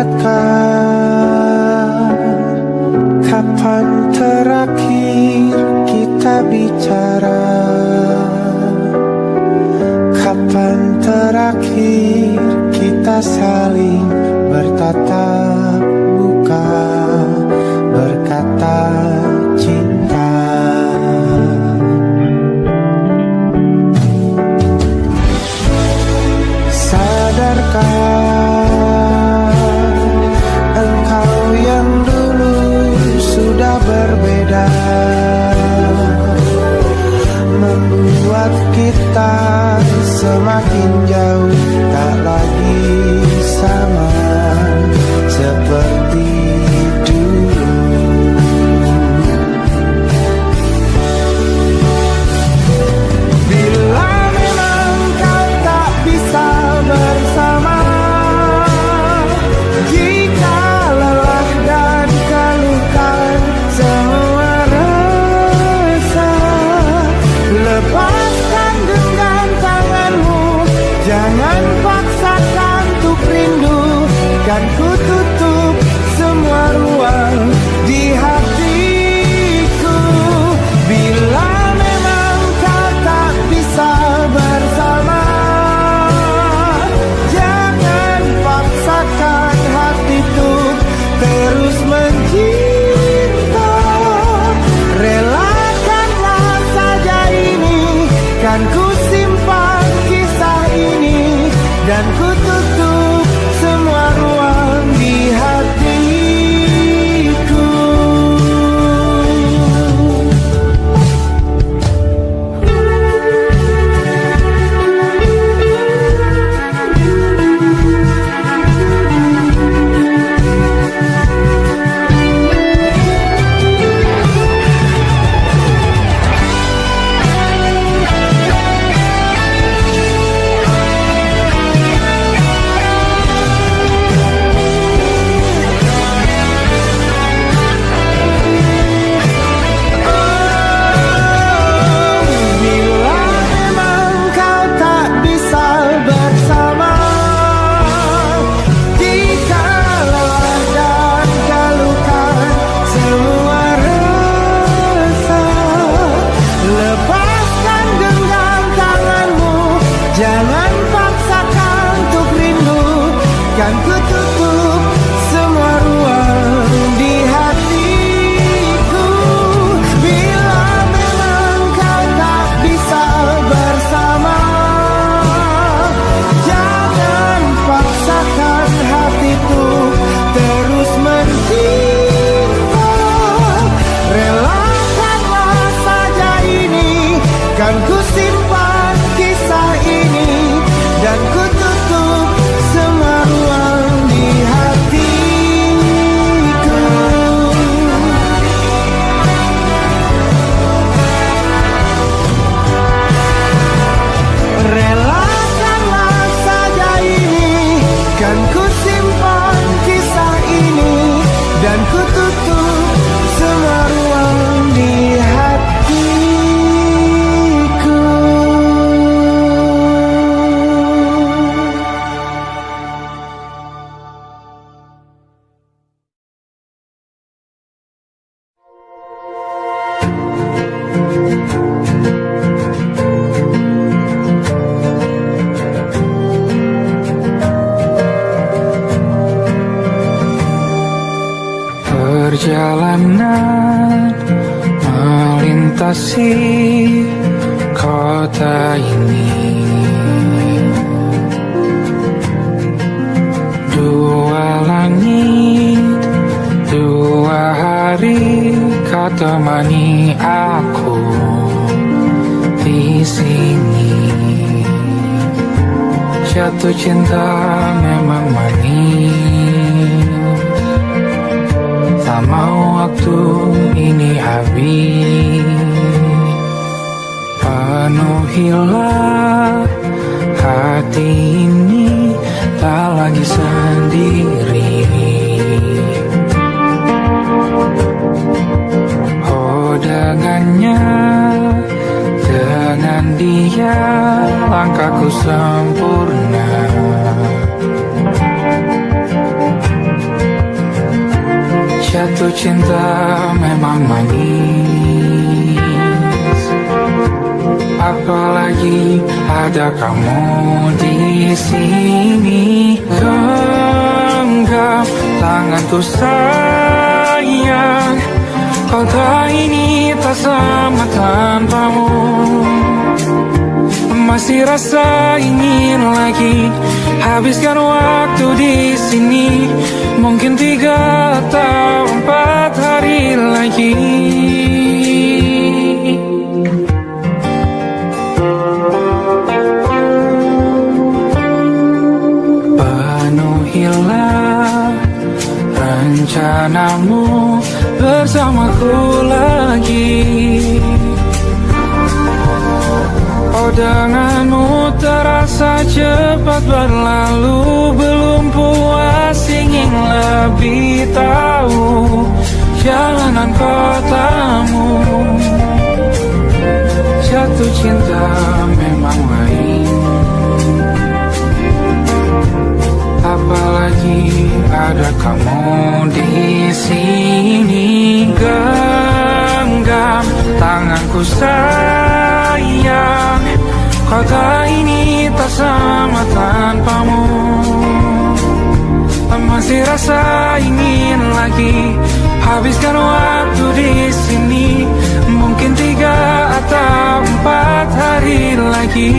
ingatkah kapan terakhir kita bicara? Kapan terakhir kita saling bertatap muka, berkata cinta? Sadarkah engkau yang dulu sudah berbeda, membuat kita semakin jauh, tak lagi sama seperti dulu. Bila memang kau tak bisa bersama, jika lelah dan keluhkan semua rasa, lepaskan genggam tanganmu, jangan paksakan untuk rindu. Kan ku tutup semua ruang di hatiku. Bila memang kau tak bisa bersama, jangan paksakan hati untuk terus mencinta. Relakanlah saja ini, kan ku simpan kisah ini, dan ku tutup semua ruang di hatiku. Jangan paksakan untuk rindu, kan ku tutup semua ruang di hatiku. Bila memang kau tak bisa bersama, jangan paksakan hatiku terus mencinta. Relakanlah saja ini, kan ku simpan kisah ini, dan ku tutup semua ruang di hatiku. Relakanlah saja ini, kan ku simpan kisah ini, dan ku tutup semua ruang di hatiku. Perjalanan melintasi kota ini, dua langit, dua hari kau temani aku di sini. Jatuh cinta memang manis, tak mau waktu ini habis. Penuhilah hati ini, tak lagi sendiri. Oh dengannya, dengan dia langkahku sempurna. Jatuh cinta memang manis, apalagi ada kamu di sini. Genggam tanganku sayang, kota ini tak sama tanpamu. Masih rasa ingin lagi habiskan waktu di sini. Mungkin 3 atau 4 hari lagi. Penuhilah rencanamu bersamaku lagi. Oh, denganmu terasa cepat berlalu. Belum puas ingin lebih tahu jalanan kotamu. Jatuh cinta memang lain, apalagi ada kamu di sini. Genggam tanganku sayang, kota ini tak sama tanpamu. Masih rasa ingin lagi habiskan waktu di sini. Mungkin 3 atau 4 hari lagi.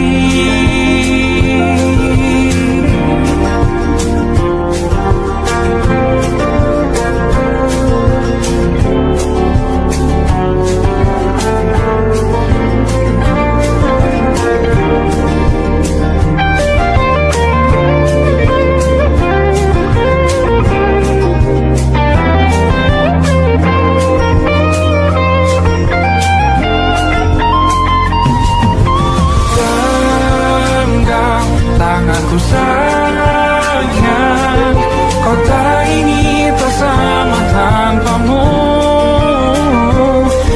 Tanganku sayang, kota ini tak sama tanpamu.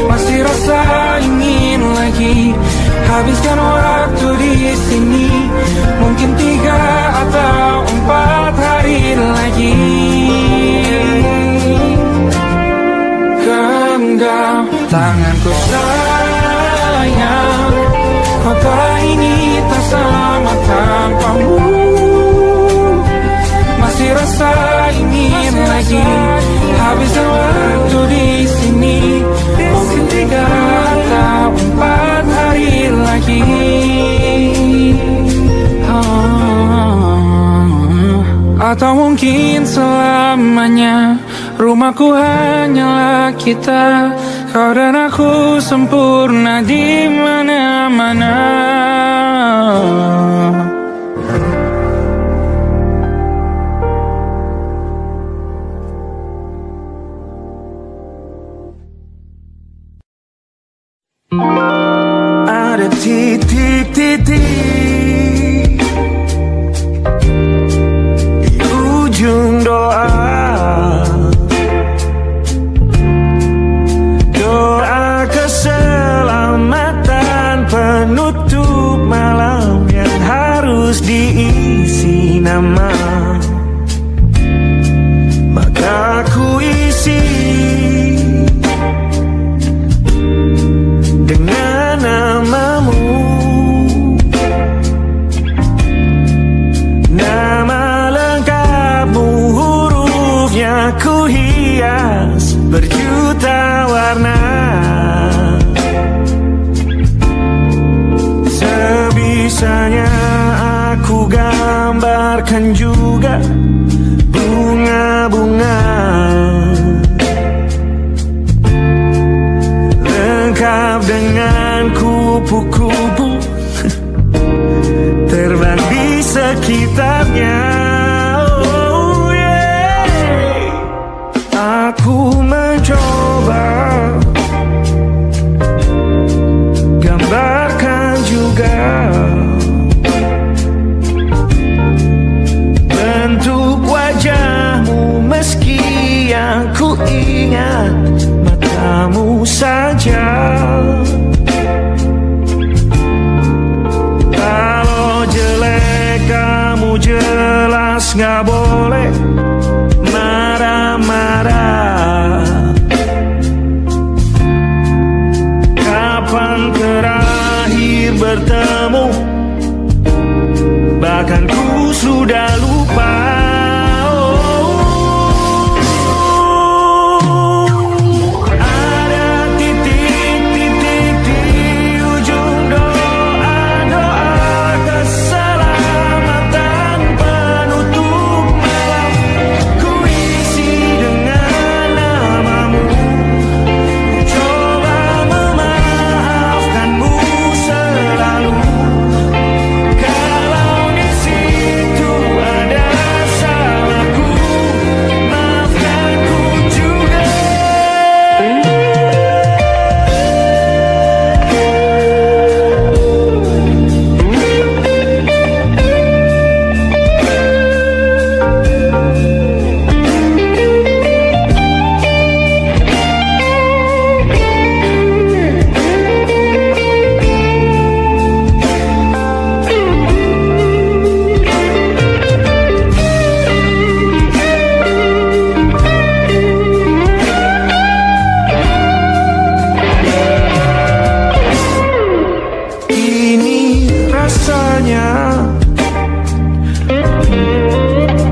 Masih rasa ingin lagi habiskan waktu di sini. Mungkin 3 atau 4 hari lagi. Genggam tanganku sayang, kota ini tak sama tanpamu. Masih rasa ingin lagi habiskan waktu di sini. Mungkin 3 atau 4 hari lagi. Atau mungkin selamanya. Rumahku hanyalah kita, kau dan aku sempurna di mana-mana. Ada titik-titik di ujung doa. Doa keselamatan penutup malam yang harus diisi nama. Maka ku isi dengan namamu. Nama lengkapmu, hurufnya ku hias berjuta warna. Sebisanya aku gambarkan juga bunga-bunga, lengkap dengan kupu-kupu terbang di sekitarnya. Oh yeah. Aku mencoba gambarkan juga bentuk wajahmu, meski yang ku ingat matamu saja. Kalau jelek kamu jelas gak boleh marah-marah. bahkan ku sudah lupa.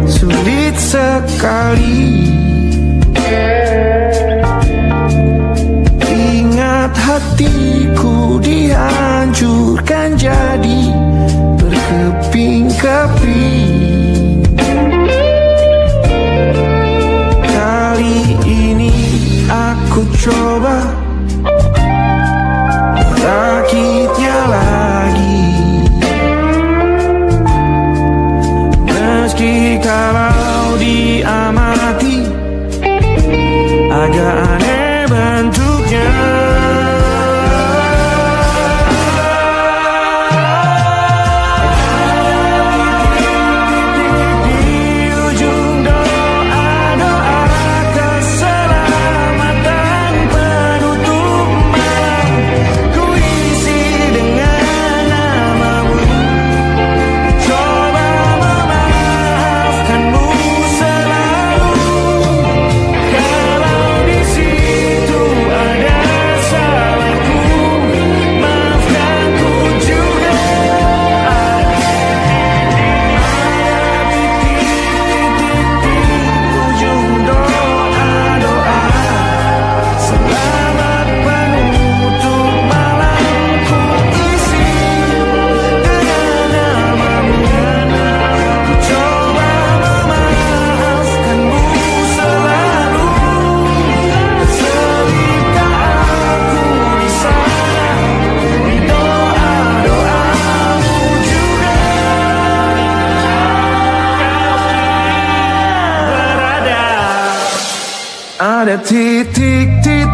Sulit sekali ingat hatiku dihancurkan jadi berkeping-keping. Kali ini aku coba merakitnya lagi. Meski kalau diamati agak aneh bentuknya. Ada titik-titik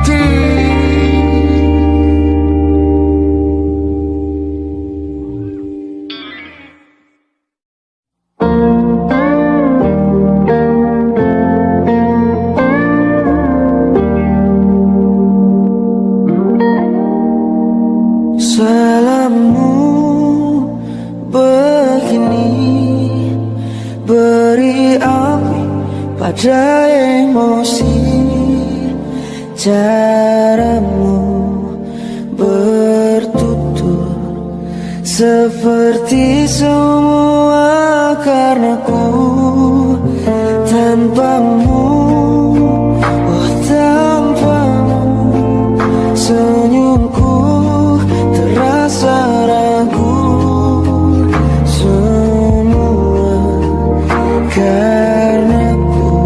selama begini, beri api pada emosi. Caramu bertutur seperti semua karena ku tanpamu, oh tanpamu senyumku terasa ragu. Semua karena ku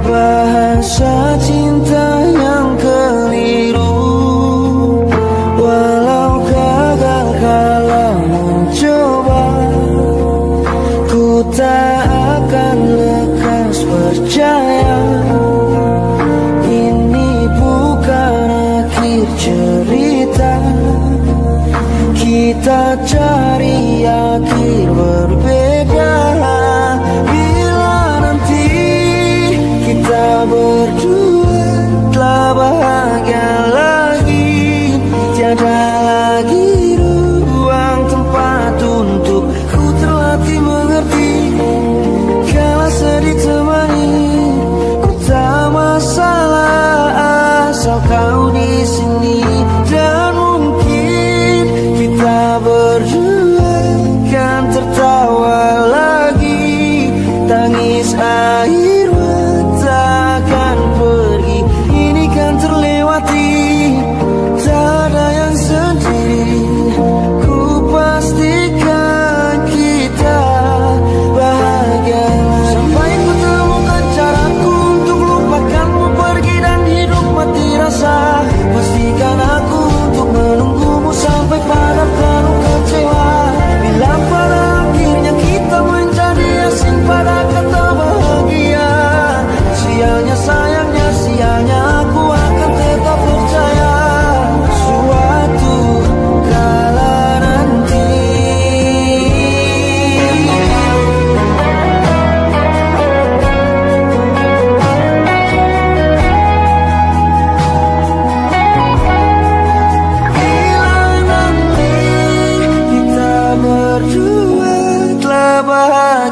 bahasa cinta yang keliru. Walau gagal kalau mencoba, ku tak akan lekas percaya. Ini bukan akhir cerita, kita cari akhir berbeda. Bila nanti kita berdua telah bahagia lagi, tiada lagi ruang tempat untuk ku terlatih mengerti. Kalau sedih temani, ku tak masalah asal kau di sini. Dan mungkin kita berdua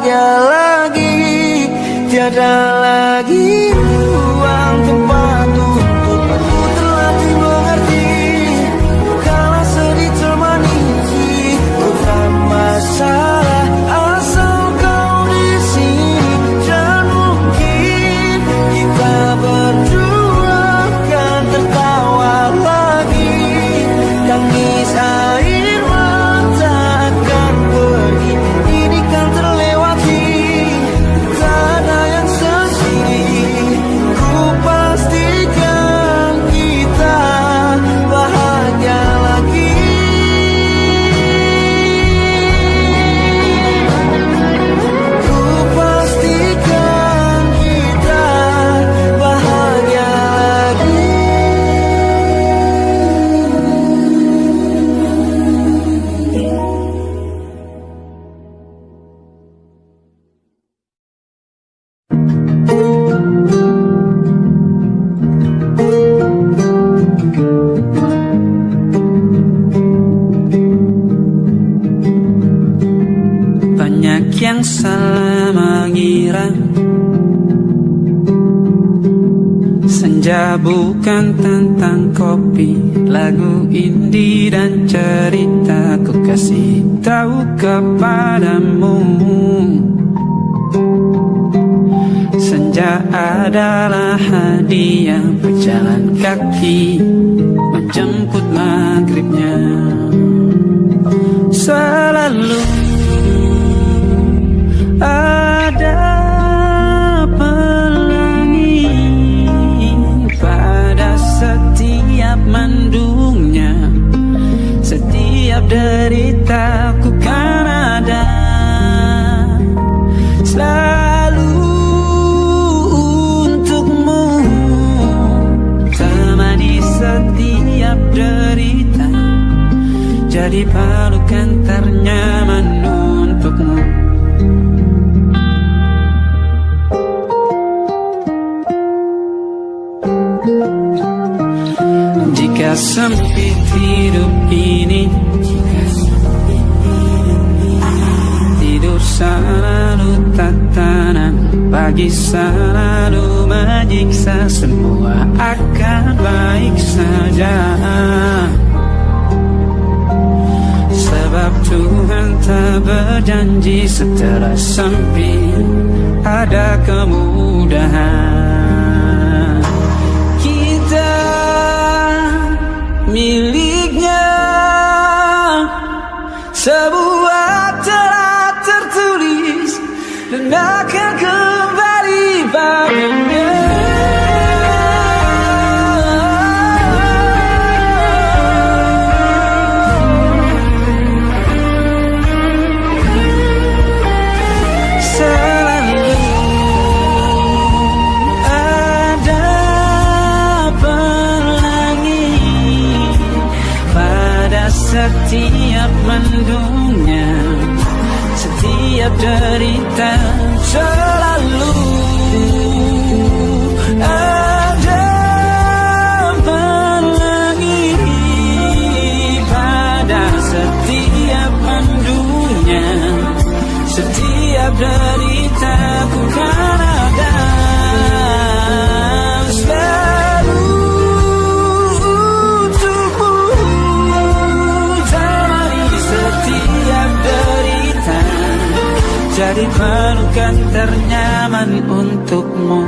bahagia lagi. Tiada lagi ruang tempat untuk aku terlatih mengerti. Kalau sedih termanisi bukan masalah, asal kau di sini. Dan mungkin kita berdua kan tertawa lagi. Tangis air mata akan pergi, ini kan terlewati. Tak ada yang sendiri, ku pastikan kita bahagia lagi. Ku pastikan kita bahagia lagi. Banyak yang salah mengira senja bukan tentang kopi, lagu indie dan cerita. Ku kasih tahu kepadamu, senja adalah hadiah berjalan kaki menjemput maghribnya. Selalu ada pelangi pada setiap mendungnya. Setiap deritaku kan ada selalu untukmu. Temani setiap derita, jadi pelukan ternyaman untukmu. Jika sempit hidup ini, tidur selalu tatanan, pagi selalu menyiksa, semua akan baik saja. Sebab Tuhan tak berjanji setelah sempit ada kemudahan. Kita miliknya sebuah telah tertulis dan akan kembali padanya. Setiap mendungnya, setiap derita, selalu ada pelangi pada setiap mendungnya. Setiap derita ku kan ada selalu jadi pelukan ternyaman untukmu.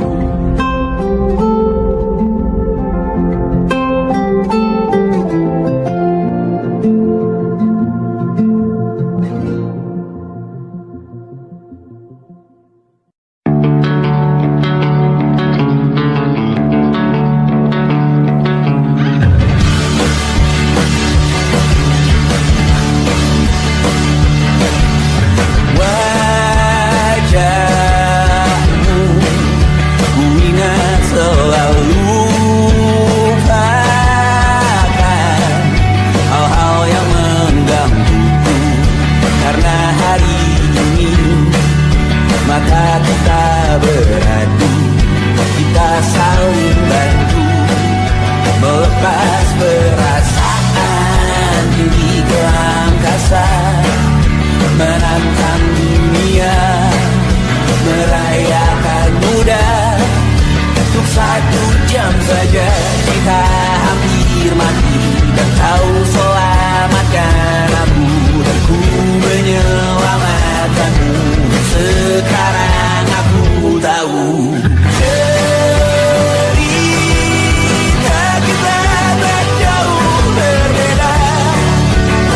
Menantang dunia Andaikan saja kita hampir mati dan kau selamatkan aku dan ku menyelamatkanmu. Sekarang aku tahu cerita kita tak jauh berbeda.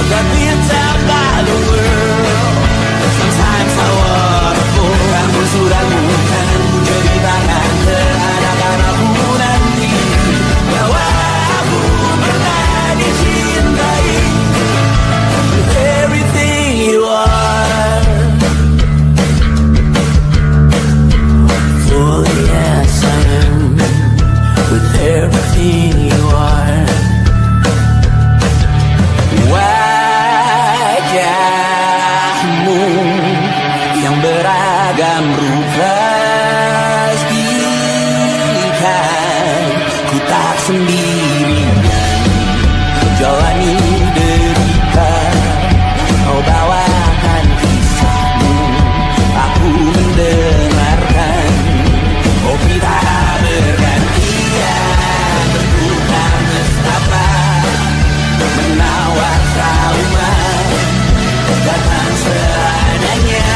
But we'll talk about the world. Sometimes I wanna fall. Kamu sudah bukan jadi tangan terhadapkan aku nanti. Bahwa aku pernah dicintai with everything you are. Oh yes I am with everything you are. Wajahmu yang beragam rupa pastikan ku tak sendirian jalani derita. Kau bawakan kisahmu, aku mendengarkan. Oh kita bergantian bertukar nestapa, menawar trauma datang seadanya.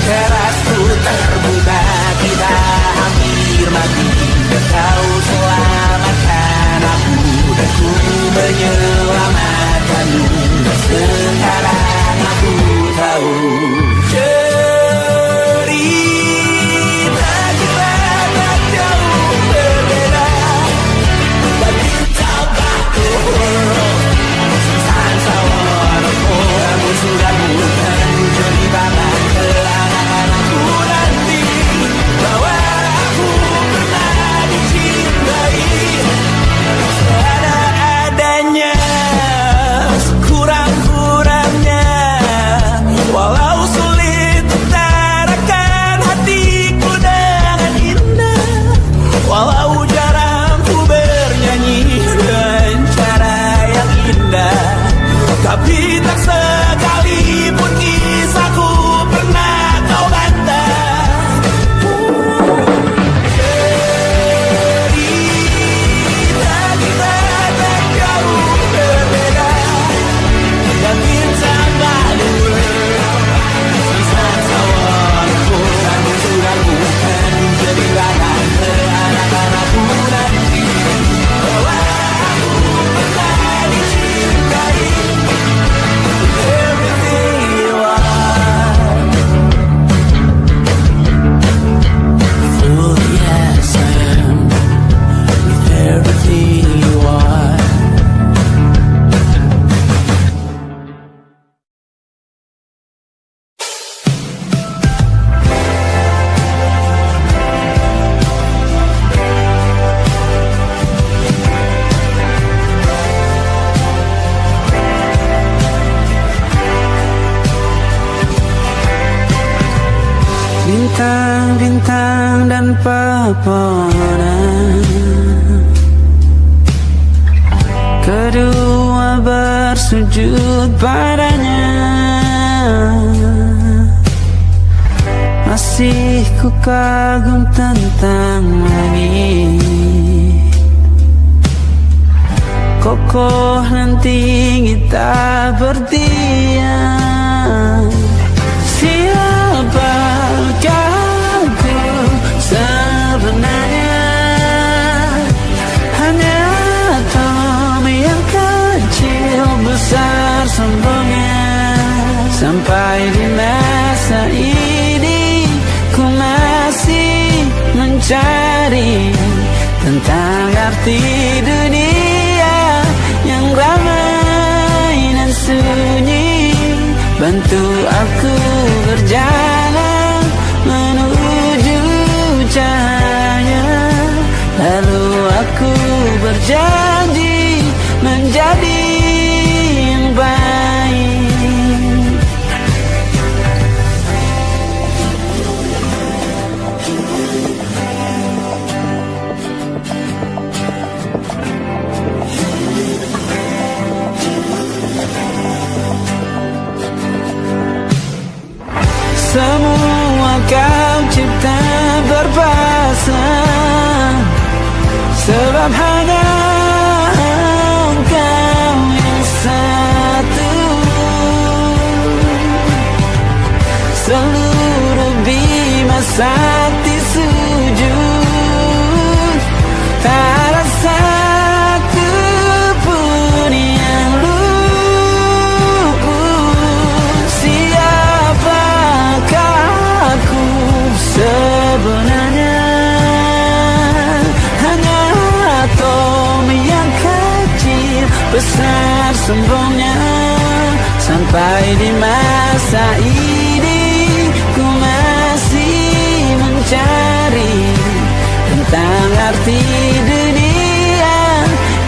Terasku terbuka, kita hampir mati. Kau selamatkan aku dan ku menyelamatkanmu. Sekarang aku tahu cerita kita tak jauh berbeda. But you talk about the world. Sometimes I wanna fall. Kamu sudah bukan jadi tangan terhadapkan aku nanti. Bahwa aku pernah dicintai seadanya, sekurang-kurangnya. Walau sulit utarakan hatiku dengan indah, walau jarang ku bernyanyi dengan cara yang indah, tapi tak sekalipun kisahku pernah kau bantah. Cerita kita tak jauh berbeda, dan kita berdua. Sometimes I wanna fall. Kamu sudah bukan jadi tangan terhadapkan aku nanti. Bahwa aku pernah dicintai with everything you are. Oh yes I am with everything you are. Bintang-bintang dan pepohonan, kedua bersujud padanya. Masih ku kagum tentang langit, kokoh dan tinggi tak berdiam. Siapakah aku sebenarnya? Hanya atom yang kecil besar sombongnya. Sampai di masa ini ku masih mencari tentang arti dunia yang ramai dan sunyi. Bantu aku berjalan menuju cahaya, lalu aku berjanji menjadi yang baik. Semua kau cipta berpasang, Sebab hanya Engkau yang satu. Seluruh bima sakti sujud, tak ada satu pun yang luput. Siapakah aku sebenarnya? Hanya atom yang kecil, besar sombongnya. Sampai di masa ini ku masih mencari tentang arti dunia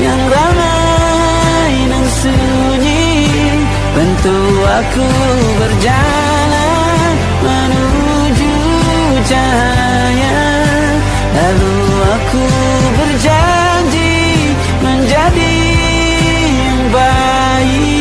yang ramai dan sunyi. Bantu aku berjalan menuju cahaya, lalu aku berjanji menjadi yang baik.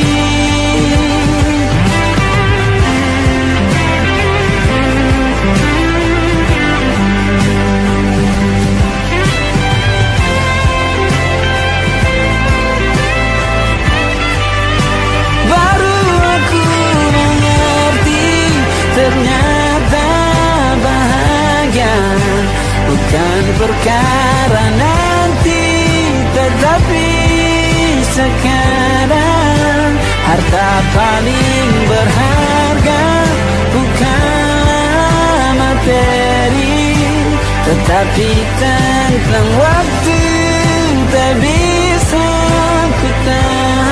Ternyata bahagia bukan perkara nanti, tetapi sekarang. Harta paling berharga bukan materi, tetapi tentang waktu tak bisa ku tahan.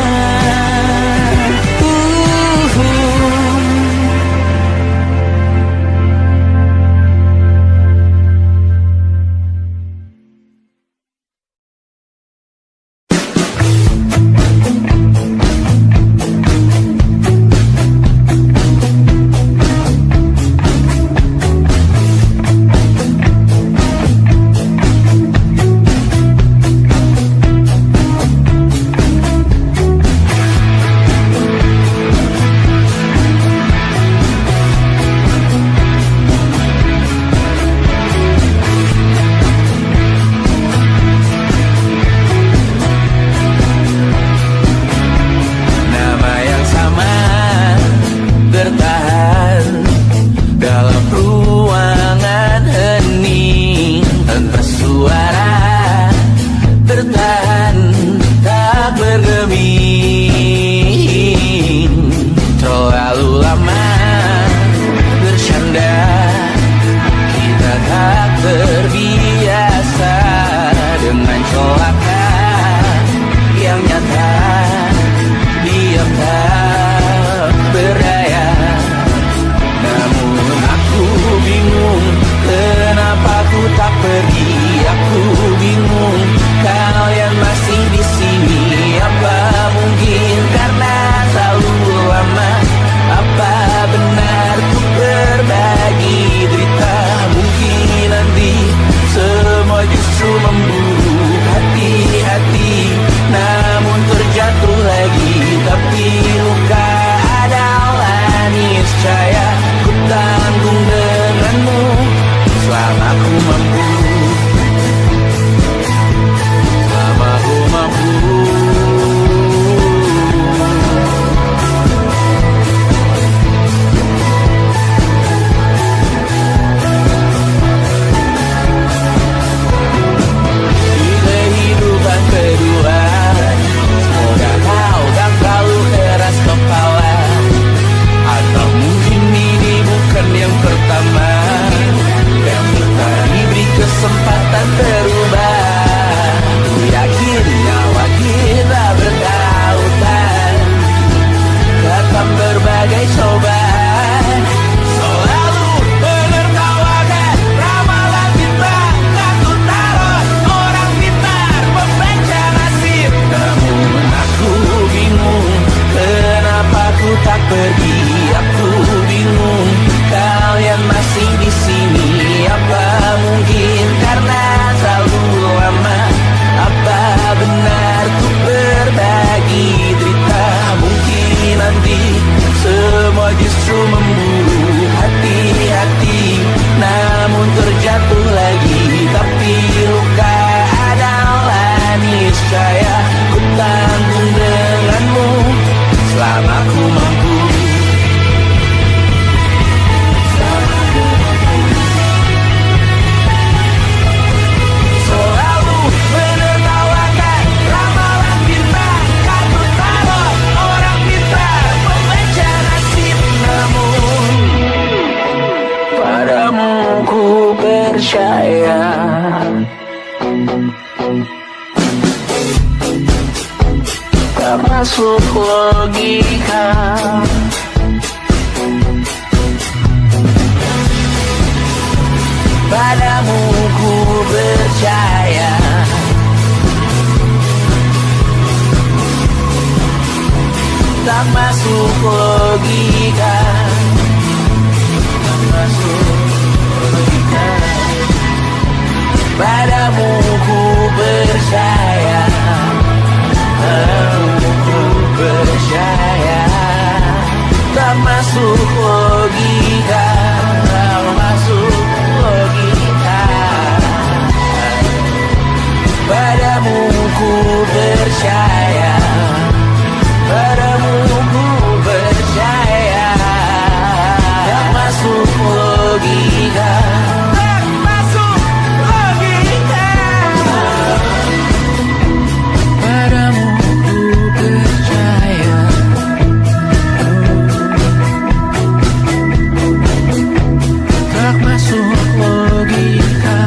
percaya. Tak masuk logika. Padamu ku percaya. Tak masuk logika. Tak masuk logika. Padamu ku percaya. Padamu ku percaya. Tak masuk logika. Tak masuk logika. Padamu ku percaya. Padamu ku percaya. Tak masuk logika. Tak masuk logika. Padamu ku percaya. Tak masuk logika.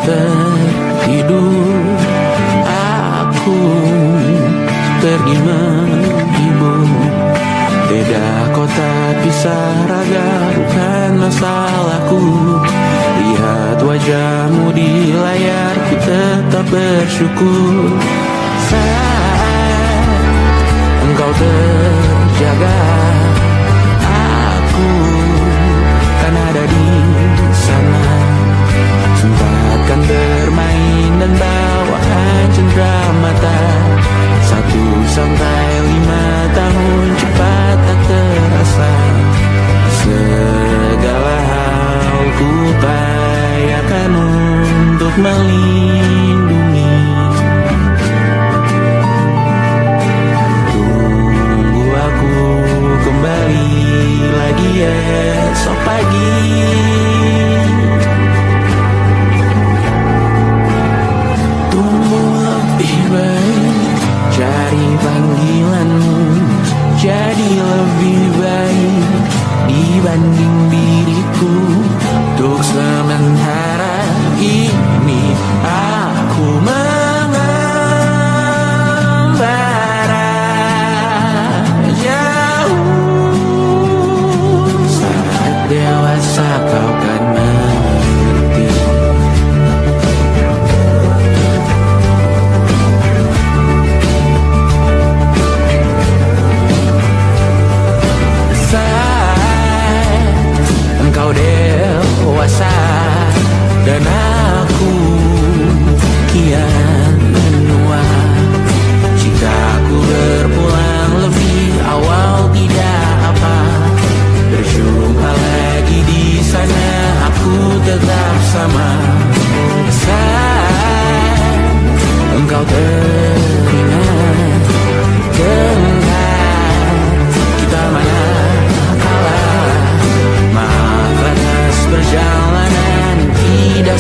Tertidur, aku pergi menghibur. Beda kota pisah raga, bukan masalahku. Lihat wajahmu di layar, ku tetap bersyukur. Saat engkau terjaga, aku kan ada di sana. Sempatkan bermain dan bawaan cendera mata. 1 sampai 5 tahun cepat tak terasa. Segala hal ku upayakan untuk melindungi. Tunggu aku kembali lagi esok pagi. Cari panggilanmu jadi lebih baik dibanding diriku. Untuk sementara ini aku mengembara jauh. Saat dewasa kau kan mengerti. Engkau dewasa dan aku kian menua. Jika aku berpulang lebih awal tidak apa. Berjumpa lagi di sana, aku tetap sama. Saat engkau teringat tentang kita mana kalah. Maaf atas perjalanan tidak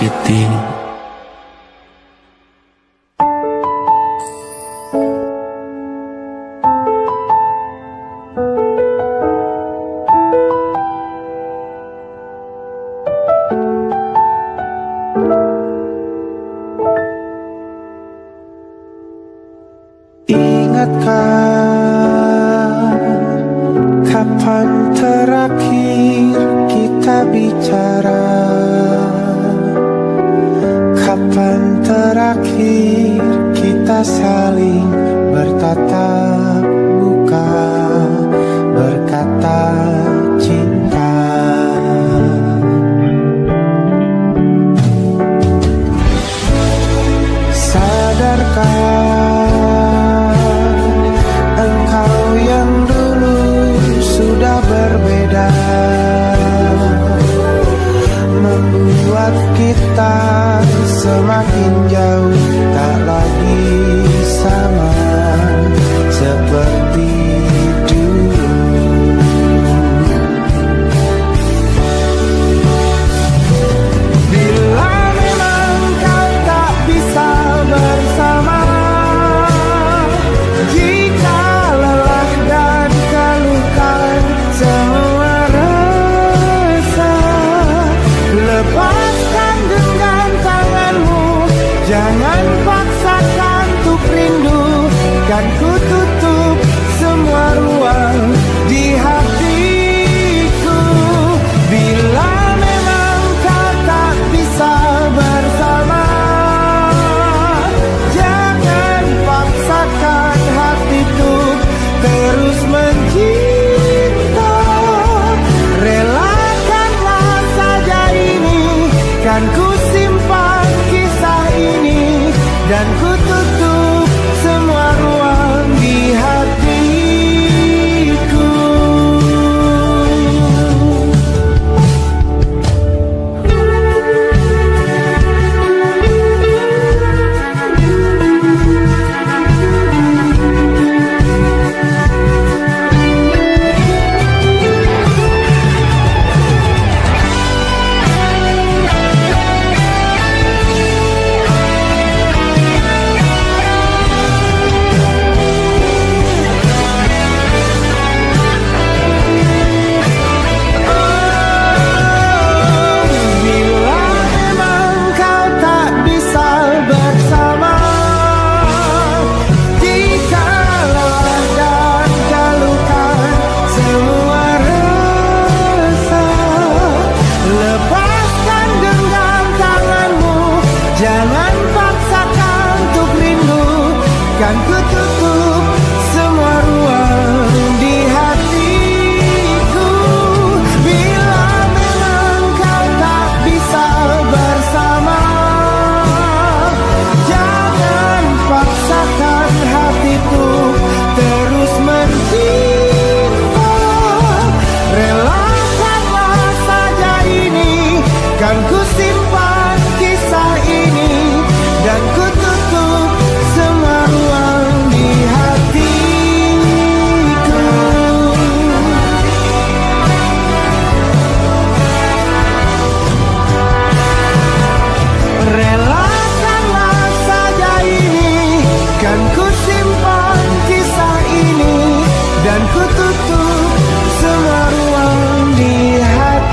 tersakiti. Ingatkah kapan terakhir kita bicara? Kapan terakhir kita saling bertatap muka, berkata cinta? Sadarkah berbeda, membuat kita semakin jauh, tak lagi sama seperti dulu. Bila memang kau tak bisa bersama, jika lelah dan keluhkan semua rasa, lepaskan genggam tanganmu, jangan paksakan untuk rindu, kan ku tutup semua ruang di hatiku. Bila memang kau tak bisa bersama, jangan paksakan hatiku terus mencinta. Relakanlah saja ini, kan ku simpan kisah ini, dan ku tutup semua ruang di hatiku. Jangan paksakan untuk rindu, kan ku tutup semua ruang di hatiku. Bila memang kau tak bisa bersama, jangan paksakan hatiku terus mencinta. Relakanlah saja ini, kan ku simpan kisah ini, dan ku tutup semua ruang di hatiku. Relakanlah saja ini, kan ku simpan kisah ini, dan ku tutup semua ruang di hatiku.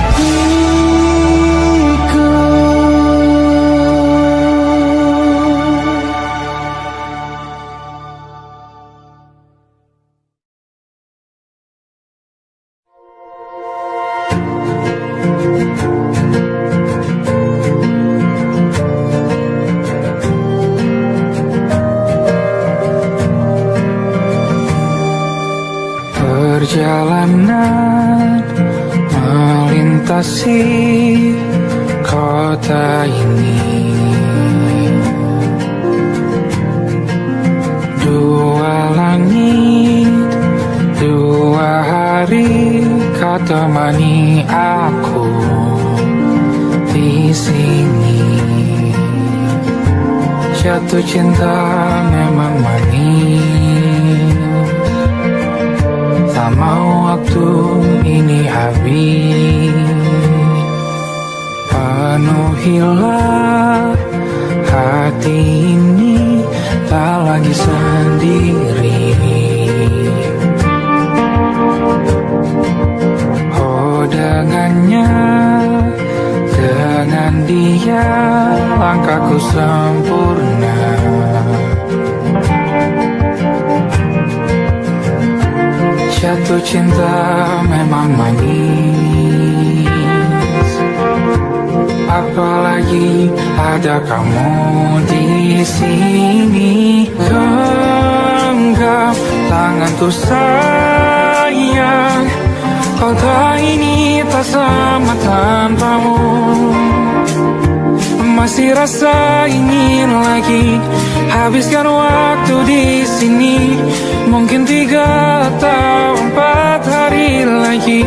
Perjalanan melintasi kota ini, dua langit, dua hari kau temani aku di sini. Jatuh cinta memang manis, tak mau waktu ini habis. Penuhilah hati ini, tak lagi sendiri. Oh, dengannya, dengan dia, langkahku sempurna. Jatuh cinta memang manis, apalagi ada kamu di sini. Genggam tanganku sayang, kota ini tak sama tanpamu. Masih rasa ingin lagi habiskan waktu di sini, mungkin 3 atau 4 hari lagi.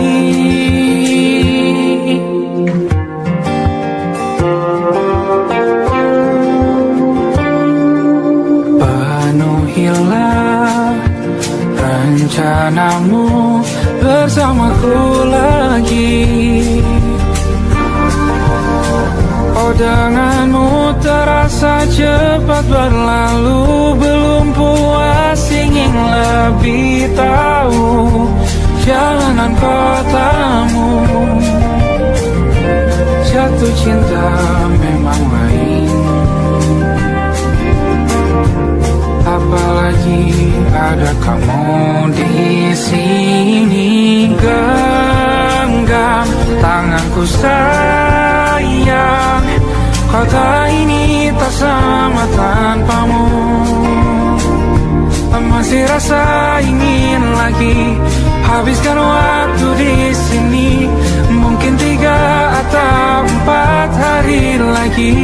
Penuhilah rencanamu bersamaku lagi. Oh, denganmu terasa cepat berlalu, belum puas ingin lebih tahu jalanan kotamu. Jatuh cinta memang main, apalagi ada kamu di sini. Genggam tanganku sayang, kota ini tak sama tanpamu. Masih rasa ingin lagi habiskan waktu di sini, mungkin 3 atau 4 hari lagi.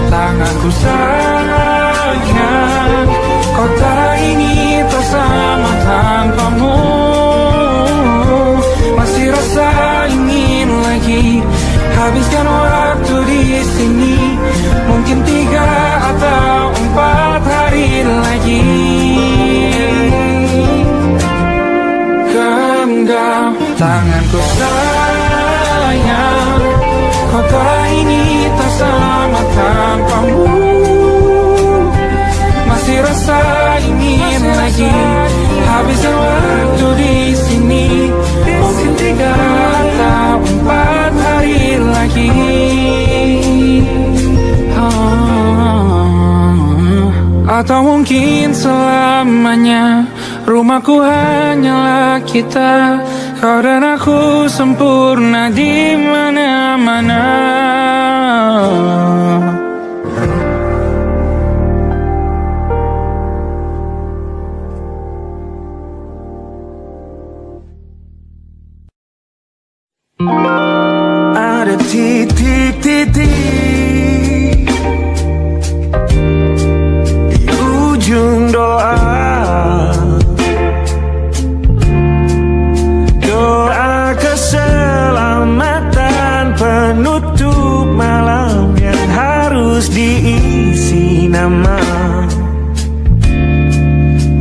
Tanganku sayang, kota ini tak sama tanpamu. Masih rasa ingin lagi habiskan waktu di sini, mungkin 3 atau 4 hari lagi. Genggam tanganku sayang, kota ini tak sama tanpamu. Masih rasa ingin lagi habiskan waktu di sini, mungkin 3 atau 4 hari lagi. Atau mungkin selamanya rumahku hanyalah kita, kau dan aku sempurna di mana-mana. Ada titik-titik di ujung doa, doa keselamatan penutup malam yang harus diisi nama.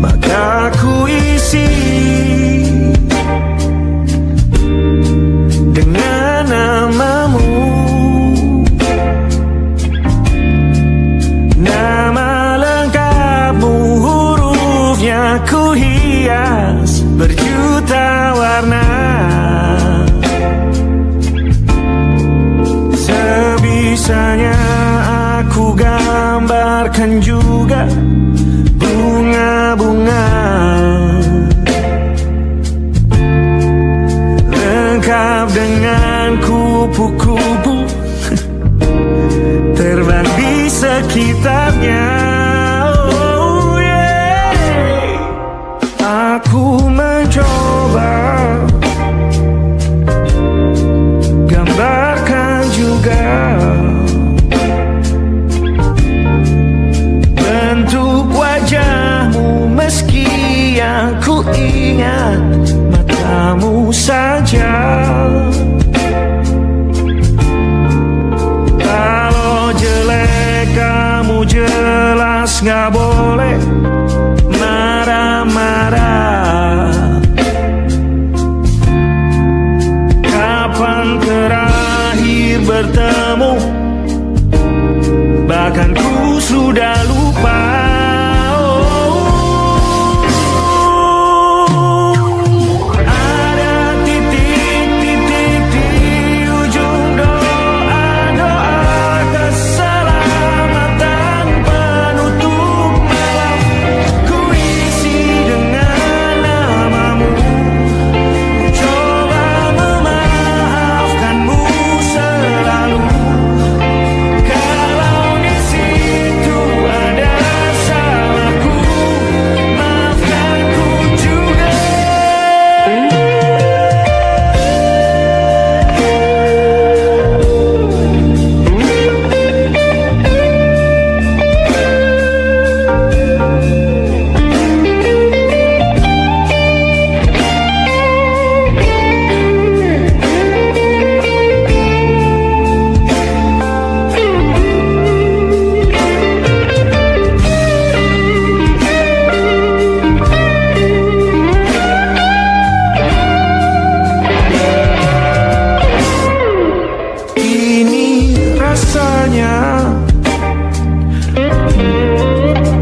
Maka ku isi dengan namamu, nama lengkapmu, hurufnya ku hias berjuta warna. Sebisanya aku gambarkan juga bunga-bunga, lengkap dengan kupu-kupu terbang di sekitarnya. Oh yeah. Aku mencoba gambarkan gak boleh marah-marah. Kapan terakhir bertemu, bahkan ku sudah lupa.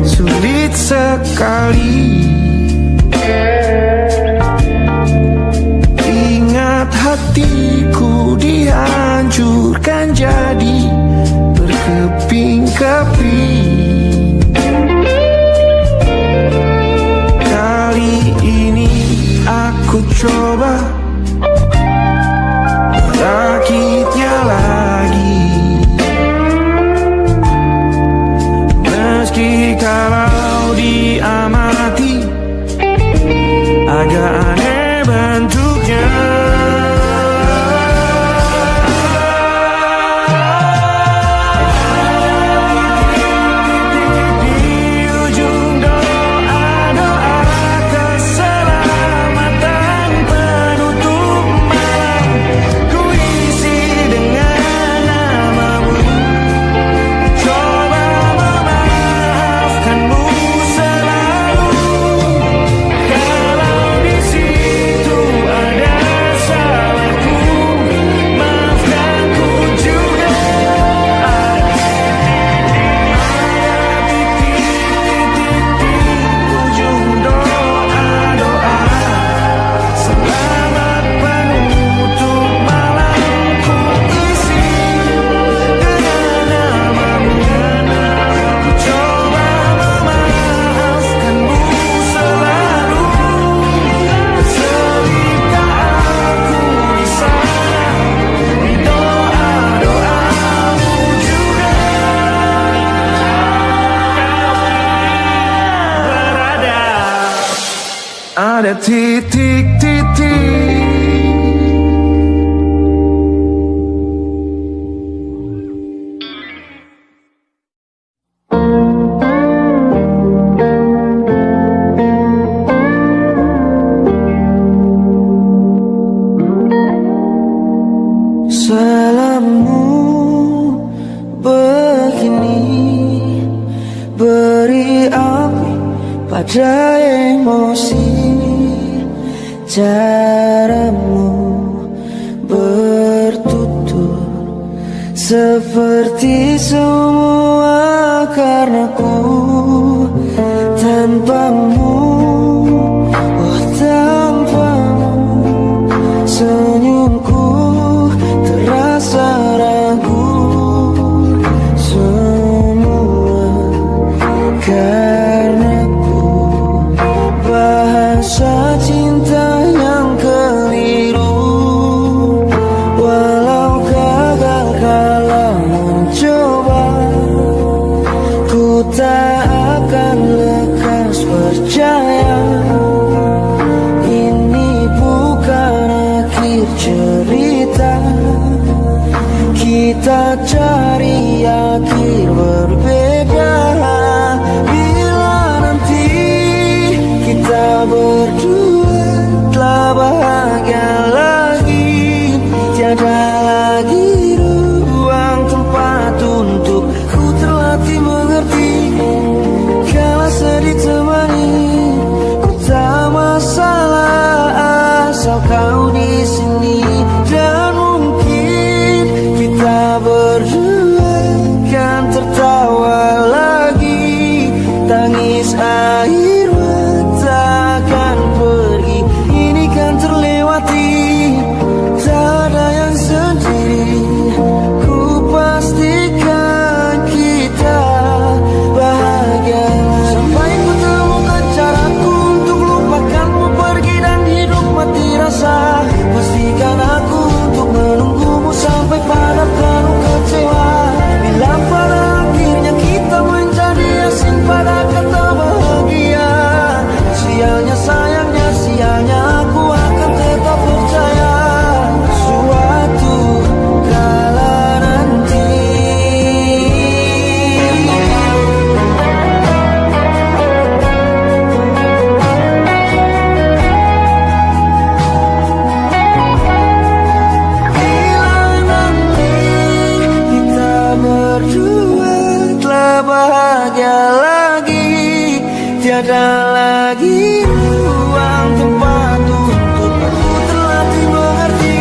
Sulit sekali ingat hatiku dihancurkan jadi berkeping-keping. Kali ini aku coba merakitnya lagi. Meski kalau diamati agak aneh bentuknya. Di ujung doa-doa keselamatan penutup malam, ku isi dengan namamu. Coba memaafkanmu selalu. Kalau di situ ada salahku, maafkanku juga. Ada titik-titik di ujung doa-doa, selamat penutup malam, ku isi dengan namamu. Ku coba memaafkanmu selalu. Selipkah aku di sana, di doa-doamu juga. Berada ada titik-titik. Salammu begini, beri api pada emosi. Caramu bertutur seperti semua karenaku. Tanpamu, oh tanpamu, senyumku terasa ragu. Semua karenaku, bahasa cinta yang keliru. Walau gagal kalau mencoba, ku tak akan lekas percaya. Ini bukan akhir cerita, kita cari akhir berbeda. Bila nanti kita berdua telah bahagia lagi, tiada lagi ruang tempat untuk ku terlatih mengerti. tiada lagi ruang tempat untukku terlatih mengerti.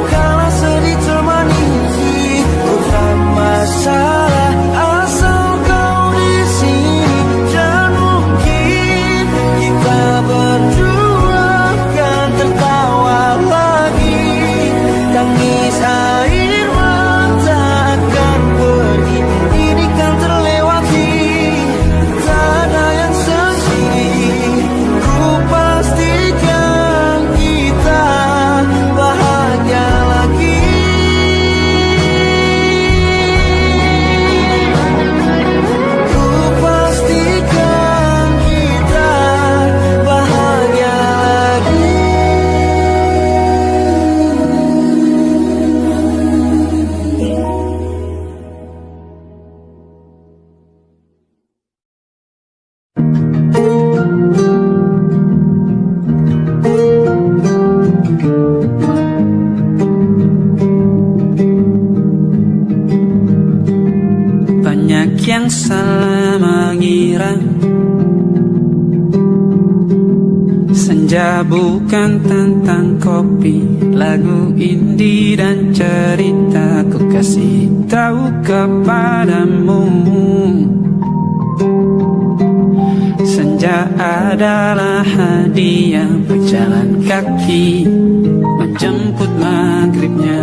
Kala sedih termanisi, bukan masalah asal kau di sini. Dan mungkin kita berdua kan tertawa lagi. Tangis air mata akan pergi, ini kan terlewati. Tak ada yang sendiri, ku pastikan kita bahagia lagi. Ku pastikan kita bahagia lagi. Banyak yang salah mengira senja bukan tentang kopi, lagu indie dan cerita. Ku kasih tahu kepadamu, senja adalah hadiah berjalan kaki menjemput maghribnya.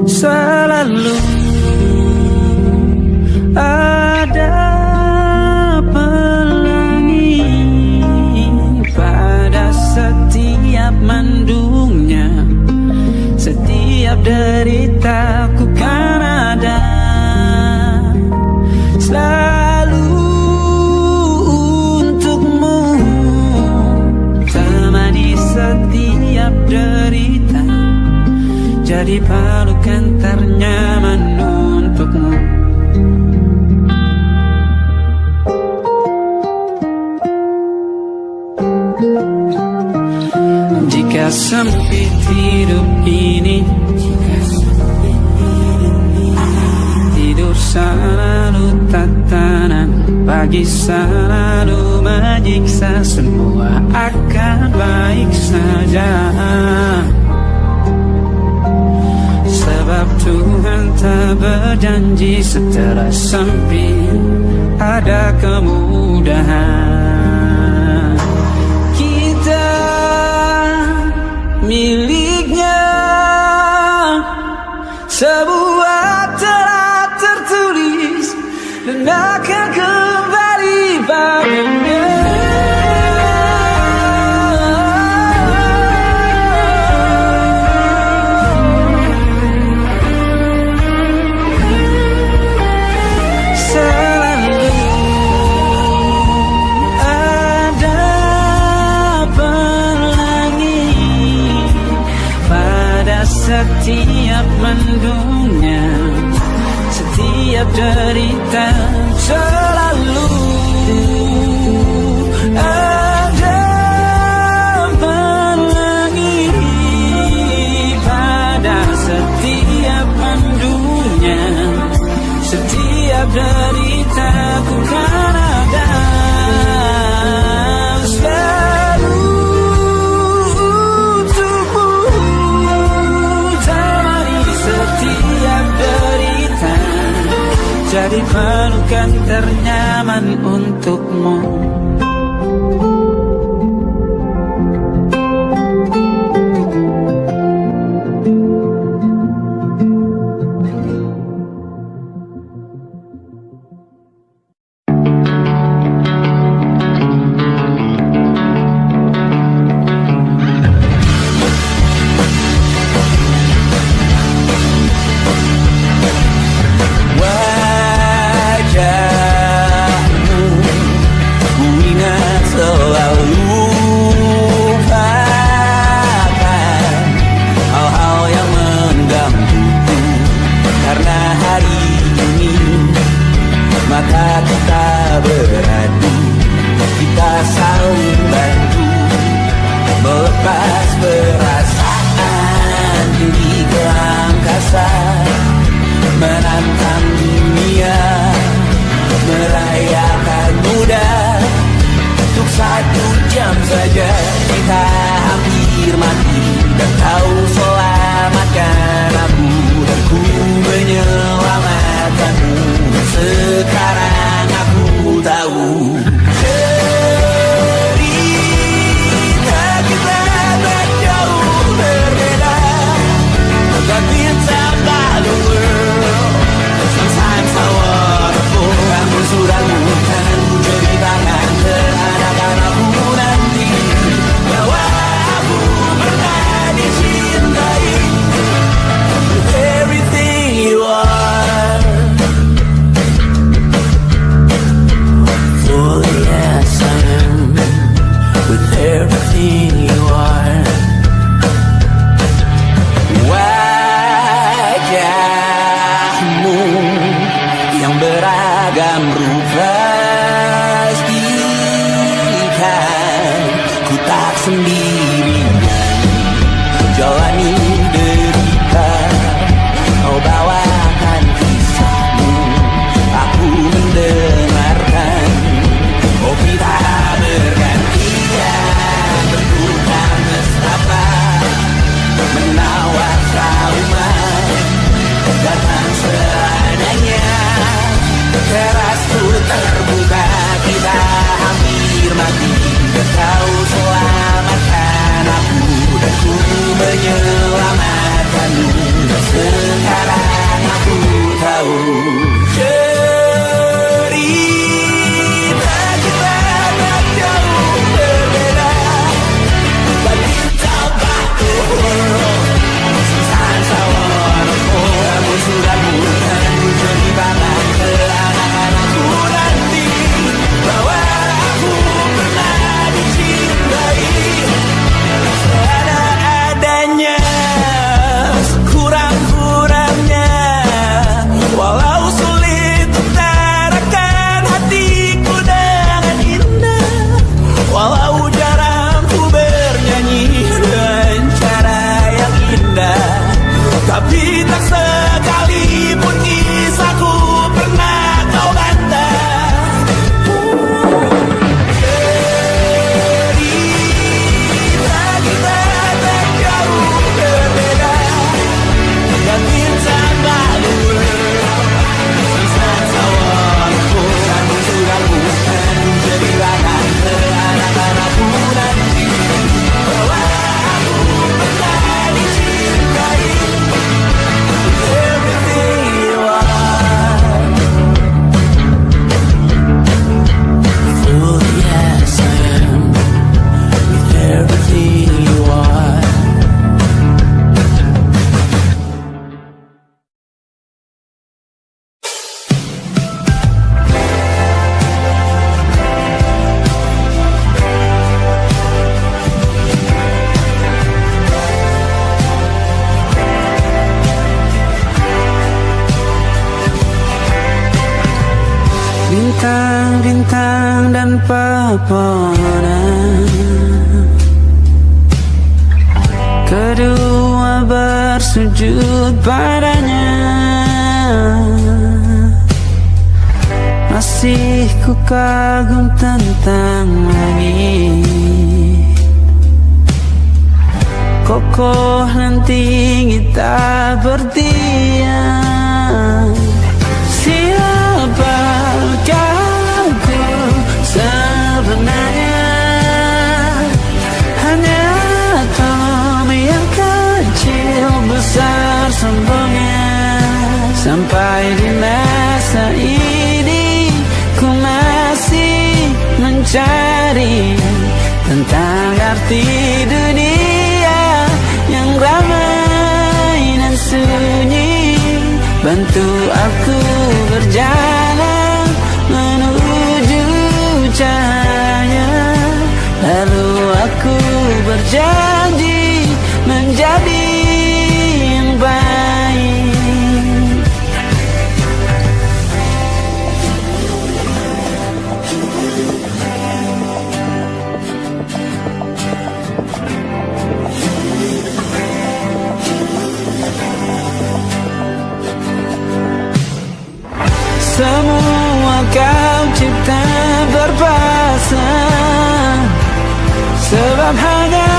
Selalu ada pelangi pada setiap mendungnya. Setiap deritaku kan ada selalu untukmu, temani setiap derita, jadi pelukan ternyaman untukmu. Jika sempit hidup ini, tidur selalu tatanan, pagi selalu menyiksa, semua akan baik saja. Sebab Tuhan tak berjanji setelah sempit ada kemudahan. Kita miliknya sebuah telah tertulis dan akan kembali padanya. Setiap mendungnya, setiap derita, selalu ada pelangi pada setiap mendungnya. Setiap derita ku kan ada selalu jadi pelukan ternyaman untukmu. Menantang dunia, merayakan Bintang-bintang dan pepohonan, kedua bersujud padanya. Masih ku kagum tentang langit, kokoh dan tinggi tak berdiam. Siapakah aku sebenarnya? Hanya Tom yang kecil besar sombongnya. Sampai di masa ini ku masih mencari tentang arti dunia yang ramai dan sunyi. Bantu aku berjalan menuju cahaya, lalu aku berjanji menjadi yang baik. Semua kau cipta berpasang, sebab hanya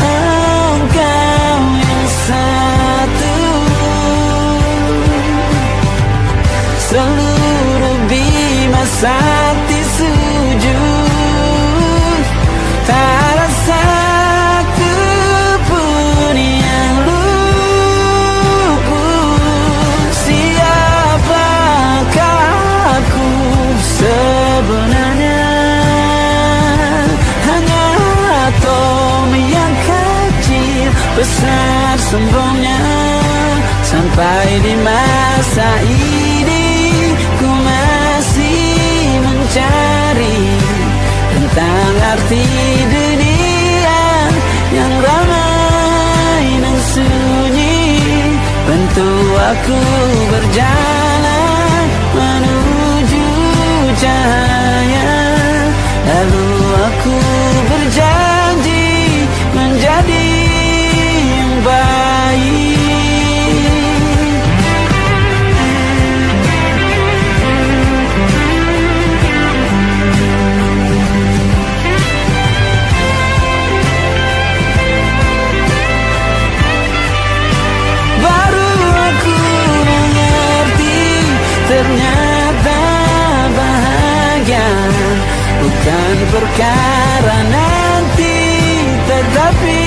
engkau yang satu. Seluruh bima sakti sujud, tak ada satu pun yang luput. Siapakah aku sebenarnya? Hanya atom yang kecil besar sombongnya. Sampai di masa ini ku masih mencari tentang arti dunia yang ramai dan sunyi. Bantu aku berjalan menuju cahaya, lalu aku berjanji menjadi yang baik. Baru aku mengerti, ternyata bahagia bukan perkara nanti, tetapi